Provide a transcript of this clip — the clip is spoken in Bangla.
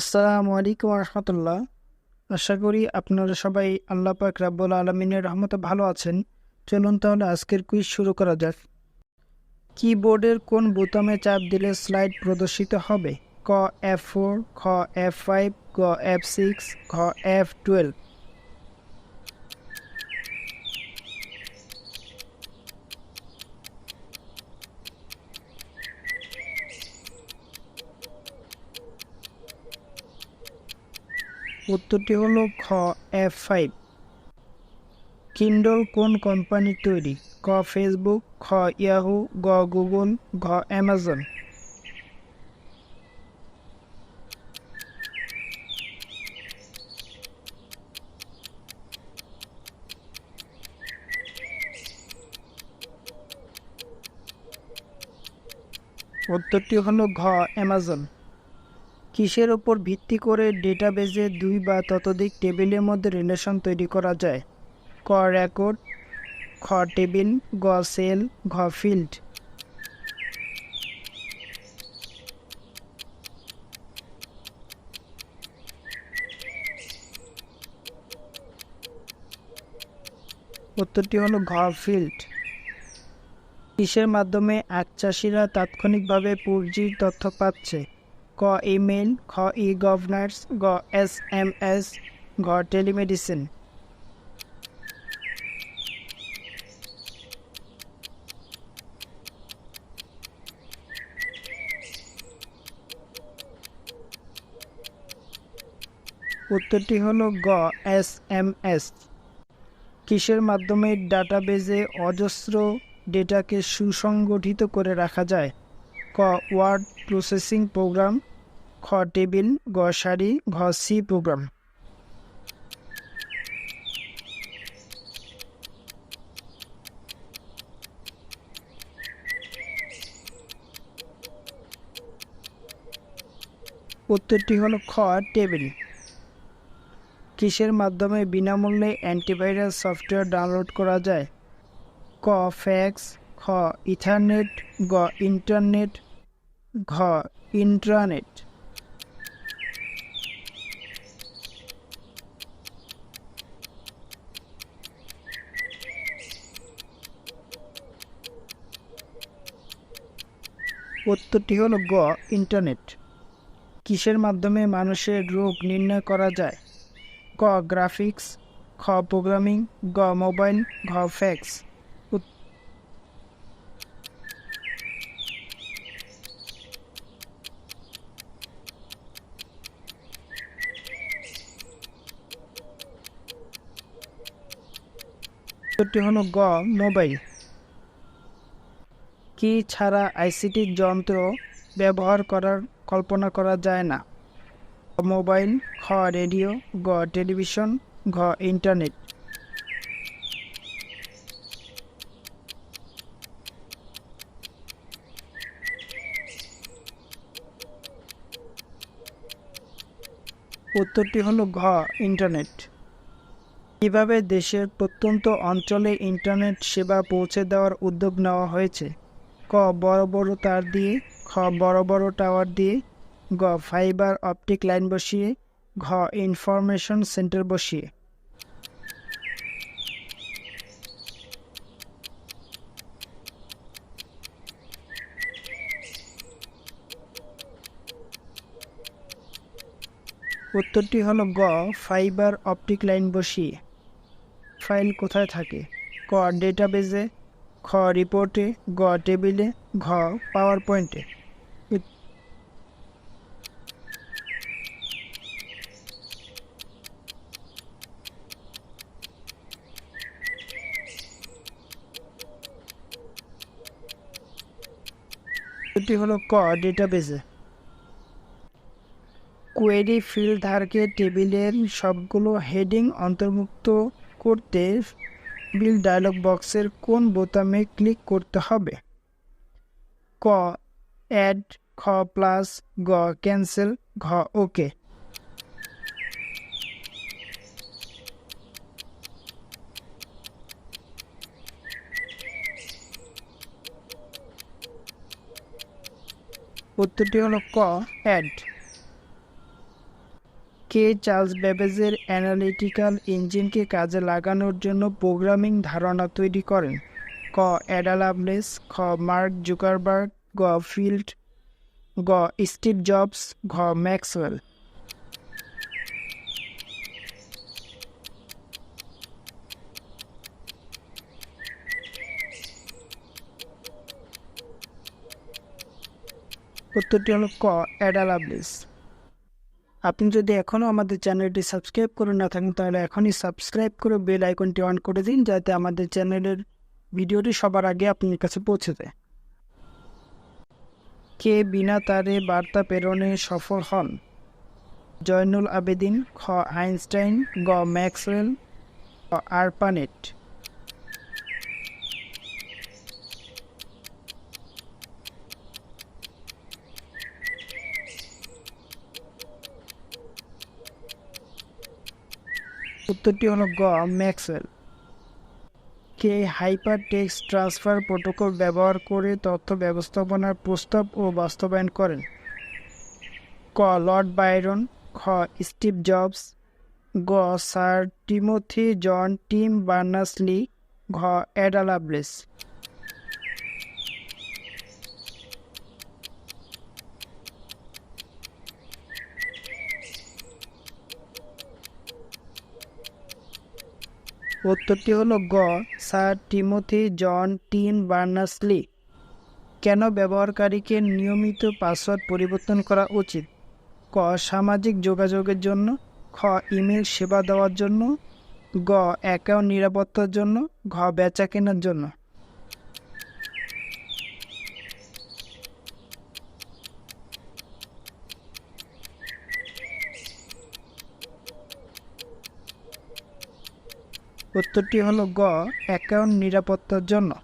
আসসালামু আলাইকুম রহমতুল্লাহ। আশা করি আপনারা সবাই আল্লাহ পাক রাব্বুল আলমিনের রহমতে ভালো আছেন। চলুন তাহলে আজকের কুইজ শুরু করা যাক। কিবোর্ডের কোন বোতামে চাপ দিলে স্লাইড প্রদর্শিত হবে? ক F4, খ F5, গ F6, ঘ F12। উত্তরটি হলো খ F5। কিন্ডল কোন কোম্পানির তৈরি? ক ফেসবুক, খ ইয়াহু, গ গুগল, ঘ অ্যামাজন। উত্তরটি হলো ঘ অ্যামাজন। কিসের উপর ভিত্তি করে ডেটাবেজে দুই বা ততোধিক টেবিলের মধ্যে রিলেশন তৈরি করা যায়? ক রেকর্ড, খ টেবিল, গ সেল, ঘ ফিল্ড। উত্তরটি হলো ঘ ফিল্ড। কিসের মাধ্যমে আখ চাষিরা তাৎক্ষণিকভাবে পুঁজির তথ্য পাচ্ছে? ক ইমেইল, খ ই গভর্নেন্স, গ SMS, ঘ টেলিমেডিসিন। উত্তরটি হলো গ SMS। কিসের মাধ্যমে ডাটাবেজে অজস্র ডেটাকে সুসংগঠিত করে রাখা যায়? ক ওয়ার্ড প্রসেসিং প্রোগ্রাম, খ টেবিল, গ সারি, ঘ সি প্রোগ্রাম। উত্তরটি হলো খ টেবিল। কিসের মাধ্যমে বিনামূল্যে অ্যান্টিভাইরাস সফটওয়্যার ডাউনলোড করা যায়? ক ফ্যাক্স, খ ইথারনেট, গ ইন্টারনেট, ঘ ইন্ট্রানেট। উত্তরটি হলো গ ইন্টারনেট। কিসের মাধ্যমে মানুষের রোগ নির্ণয় করা যায়? ক গ্রাফিক্স, খ প্রোগ্রামিং, গ মোবাইল, ঘ ফ্যাক্স। উত্তরটি হলো গ মোবাইল। কি ছাড়া আইসিটি যন্ত্র ব্যবহার করার কল্পনা করা যায় না? ক মোবাইল, খ রেডিও, গ টেলিভিশন, ঘ ইন্টারনেট। উত্তরটি হলো ঘ ইন্টারনেট। কিভাবে দেশের প্রত্যন্ত অঞ্চলে ইন্টারনেট সেবা পৌঁছে দেওয়ার উদ্যোগ নেওয়া হয়েছে? ক বড় বড় তার দিয়ে, খ বড় বড় টাওয়ার দিয়ে, গ ফাইবার অপটিক লাইন বসিয়ে, ঘ ইনফরমেশন সেন্টার বসিয়ে। উত্তরটি হলো গ ফাইবার অপটিক লাইন বসিয়ে। ফাইল কোথায় থাকে? ক ডেটাবেজে, খ রিপোর্টে, গ টেবিলে, ঘ পাওয়ার পয়েন্টে। উত্তরটি হলো ক ডেটাবেজে। কোয়েরি ফিল্ড ধারকে টেবিলের সবগুলো হেডিং অন্তর্ভুক্ত করতে বিল ডায়লগ বক্সের কোন বোতামে ক্লিক করতে হবে? ক অ্যাড, খ প্লাস, গ ক্যান্সেল, ঘ ওকে। উত্তরটি হলো ক অ্যাড। কে চার্লস ব্যাবেজের অ্যানালিটিক্যাল ইঞ্জিনকে কাজে লাগানোর জন্য প্রোগ্রামিং ধারণা তৈরি করেন? ক. অ্যাডা লাভলেস, খ. মার্ক জুকারবার্গ, গ. ফিল্ড, গ. স্টিভ জবস, ঘ. ম্যাক্সওয়েল। উত্তরটি হলো ক. Ada Lovelace. আপনি যদি এখনও আমাদের চ্যানেলটি সাবস্ক্রাইব করে না থাকেন তাহলে এখনই সাবস্ক্রাইব করে বেল আইকনটি অন করে দিন, যাতে আমাদের চ্যানেলের ভিডিওটি সবার আগে আপনার কাছে পৌঁছে যায়। কে বিনা তারে বার্তা প্রেরণে সফল হন? জয়নুল আবেদিন, খ. আইনস্টাইন, গ. ম্যাক্সওয়েল, গ. আরপানেট। উত্তরটি হলো গ. ম্যাক্সওয়েল। কে হাইপার টেক্সট ট্রান্সফার প্রোটোকল ব্যবহার করে তথ্য ব্যবস্থাপনার প্রস্তাব ও বাস্তবায়ন করেন? ক. লর্ড বায়রন, খ. স্টিভ জবস, গ. স্যার টিমোথি জন টিম বার্নার্স-লি, ঘ. Ada Lovelace. উত্তরটি হলো গ. স্যার টিমোথি জন টিম বার্নার্স-লি। কেন ব্যবহারকারীকে নিয়মিত পাসওয়ার্ড পরিবর্তন করা উচিত? ক. সামাজিক যোগাযোগের জন্য, খ. ইমেল সেবা দেওয়ার জন্য, গ. অ্যাকাউন্ট নিরাপত্তার জন্য, ঘ. বেচাকেনার জন্য। উত্তরটি হলো গ. অ্যাকাউন্ট নিরাপত্তার জন্য।